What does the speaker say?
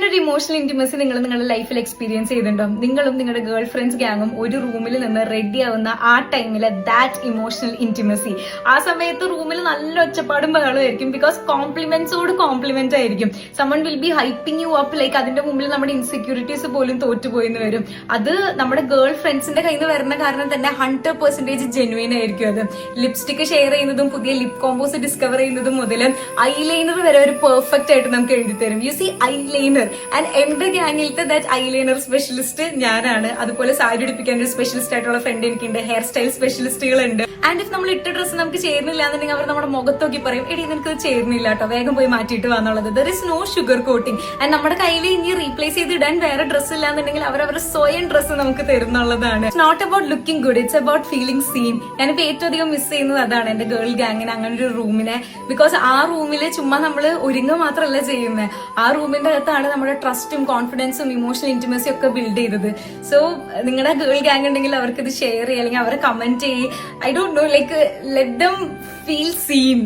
ഇങ്ങനെ ഒരു emotional intimacy നിങ്ങൾ നിങ്ങളുടെ ലൈഫിൽ എക്സ്പീരിയൻസ് ചെയ്തിട്ടുണ്ടോ? നിങ്ങളും നിങ്ങളുടെ ഗേൾ ഫ്രണ്ട്സ് ഗ്യാങ്ങും ഒരു റൂമിൽ നിന്ന് റെഡി ആവുന്ന ആ ടൈമില് ദാറ്റ് ഇമോഷണൽ ഇന്റിമസി. ആ സമയത്ത് റൂമിൽ നല്ല ഒച്ചപ്പാടും ബഹളമായിരിക്കും. ബിക്കോസ് കോംപ്ലിമെന്റ്സോട് കോംപ്ലിമെന്റ് ആയിരിക്കും. Someone will be hyping you up. Like അതിന്റെ മുമ്പിൽ നമ്മുടെ ഇൻസെക്യൂരിറ്റീസ് പോലും തോറ്റുപോയിന്ന് വരും. അത് നമ്മുടെ ഗേൾ ഫ്രണ്ട്സിന്റെ കയ്യിൽ നിന്ന് വരുന്ന കാരണം തന്നെ 100% ജെന്യുവൻ ആയിരിക്കും. അത് ലിപ്സ്റ്റിക് ഷെയർ ചെയ്യുന്നതും പുതിയ ലിപ് കോമ്പോസ് ഡിസ്കവർ ചെയ്യുന്നതും മുതൽ ഐലൈനർ വരെ ഒരു പെർഫെക്റ്റ് ആയിട്ട് നമുക്ക് എഴുതി തരും. U C eyeliner. ആൻഡ് എന്റെ ഗ്യാങ്ങിലത്തെ ദാറ്റ് ഐലൈനർ സ്പെഷ്യലിസ്റ്റ് ഞാനാണ്. അതുപോലെ സാരി ഉടുപ്പിക്കാൻ ഒരു സ്പെഷ്യലിസ്റ്റ് ആയിട്ടുള്ള ഫ്രണ്ട് എനിക്കുണ്ട്. ഹെയർ സ്റ്റൈൽ സ്പെഷ്യലിസ്റ്റുകളുണ്ട്. ആൻഡ് ഇഫ് നമ്മൾ ഇട്ട ഡ്രസ്സ് നമുക്ക് ചേരുന്നില്ല എന്നുണ്ടെങ്കിൽ അവർ നമ്മുടെ മുഖത്തൊക്കെ പറയും, എടി നിനക്ക് ചേരുന്നില്ല കേട്ടോ, വേഗം പോയി മാറ്റിയിട്ട് വന്നുള്ളത്. There is no sugar coating. And നമ്മുടെ കയ്യിൽ ഇനി റീപ്ലേസ് ചെയ്ത് ഇടാൻ വേറെ ഡ്രസ്സ് ഇല്ല എന്നുണ്ടെങ്കിൽ അവരവരുടെ സ്വയം ഡ്രസ്സ് നമുക്ക് തരുന്നുള്ളതാണ്. It's not about looking good, it's about feeling seen. ഞാനിപ്പോ ഏറ്റവും അധികം മിസ് ചെയ്യുന്നത് അതാണ്, എന്റെ ഗേൾ ഗ്യാങ്ങിന് അങ്ങനെ ഒരു റൂമിനെ. ബിക്കോസ് ആ റൂമില് ചുമ്മാ നമ്മൾ ഒരുങ്ങുക മാത്രമല്ല ചെയ്യുന്നത്, ആ റൂമിന്റെ അകത്താണ് നമ്മുടെ ട്രസ്റ്റും കോൺഫിഡൻസും ഇമോഷണൽ ഇന്റിമസിയും ഒക്കെ ബിൽഡ് ചെയ്തത്. സോ നിങ്ങളുടെ ഗേൾ ഗ്യാങ് ഉണ്ടെങ്കിൽ അവർക്ക് ഇത് ഷെയർ ചെയ്യുക, അല്ലെങ്കിൽ അവരെ കമന്റ് ചെയ്യുക. I don't know, like let them feel scene.